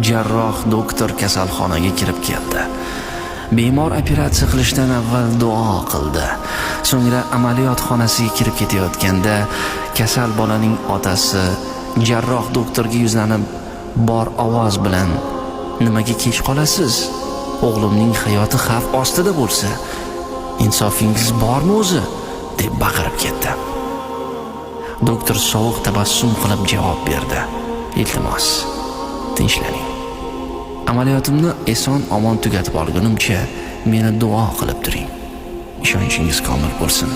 Jarroh doktor kasalxonaga kirib keldi. Bemor operatsiya qilishdan avval duo qildi. So'ngra amaliyot xonasiga kirib ketayotganda kasal bolaning otasi jarroh doktorga yuzlanib bor ovoz bilan "Nimaga kech qolasiz? O'g'limning hayoti xavf ostida bo'lsa, insofingiz bormi o'zi?" deb baqirib ketdi. Doktor sovuq tabassum qilib javob berdi. "Iltimos, tinchlaning. Amaliyotimni eson-omon tugatib olgunimcha meni duo qilib turing. Ishonchingiz komil bo'lsin.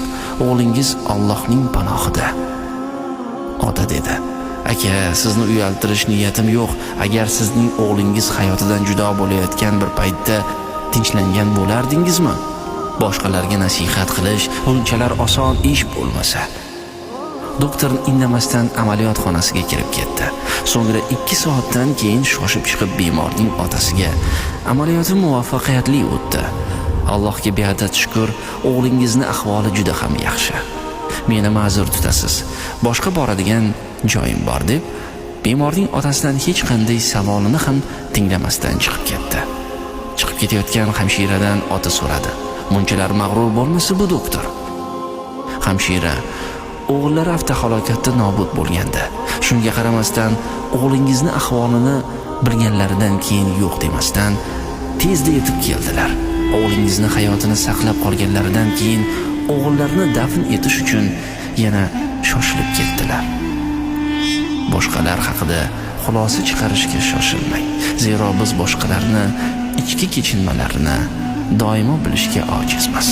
O'g'lingiz Allohning panohida." Ota dedi: "Aka, sizni uyaltirish niyatim yo'q. Agar sizning o'g'lingiz hayotidan judo bo'layotgan bir paytda tinchlangan bo'lardingizmi? Boshqalarga nasihat qilish unchalar oson ish bo'lmasa." Doktor indamasdan amaliyot xonasiga kirib ketdi. So'ngra 2 soatdan keyin shoshib chiqib bemorning otasiga: "Amaliyotim muvaffaqiyatli o'tdi. Allohga beadad shukr, o'g'lingizni ahvoli juda ham yaxshi. Meni ma'zur tutasiz. Boshqa boradigan joyim bor" deb bemorning otasidan hech qanday savolini ham tinglamasdan chiqib ketdi. Chiqib ketayotgan hamshiradan ota so'radi: "Munchalar mag'rur bo'lmasa bu doktor?" Hamshira: "O'g'illari avtohalokatda nobud bo'lganda, shunga qaramasdan o'g'lingizni ahvolini bilganlaridan keyin yo'q demasdan tezda yetib keldilar. O'g'lingizni hayotini saqlab qolganlaridan keyin o'g'illarini dafn etish uchun yana shoshilib ketdilar. Boshqalar haqida xulosa chiqarishga shoshilmang, zero biz boshqalarni ichki kechinmalarini doimo bilishga ojizmiz."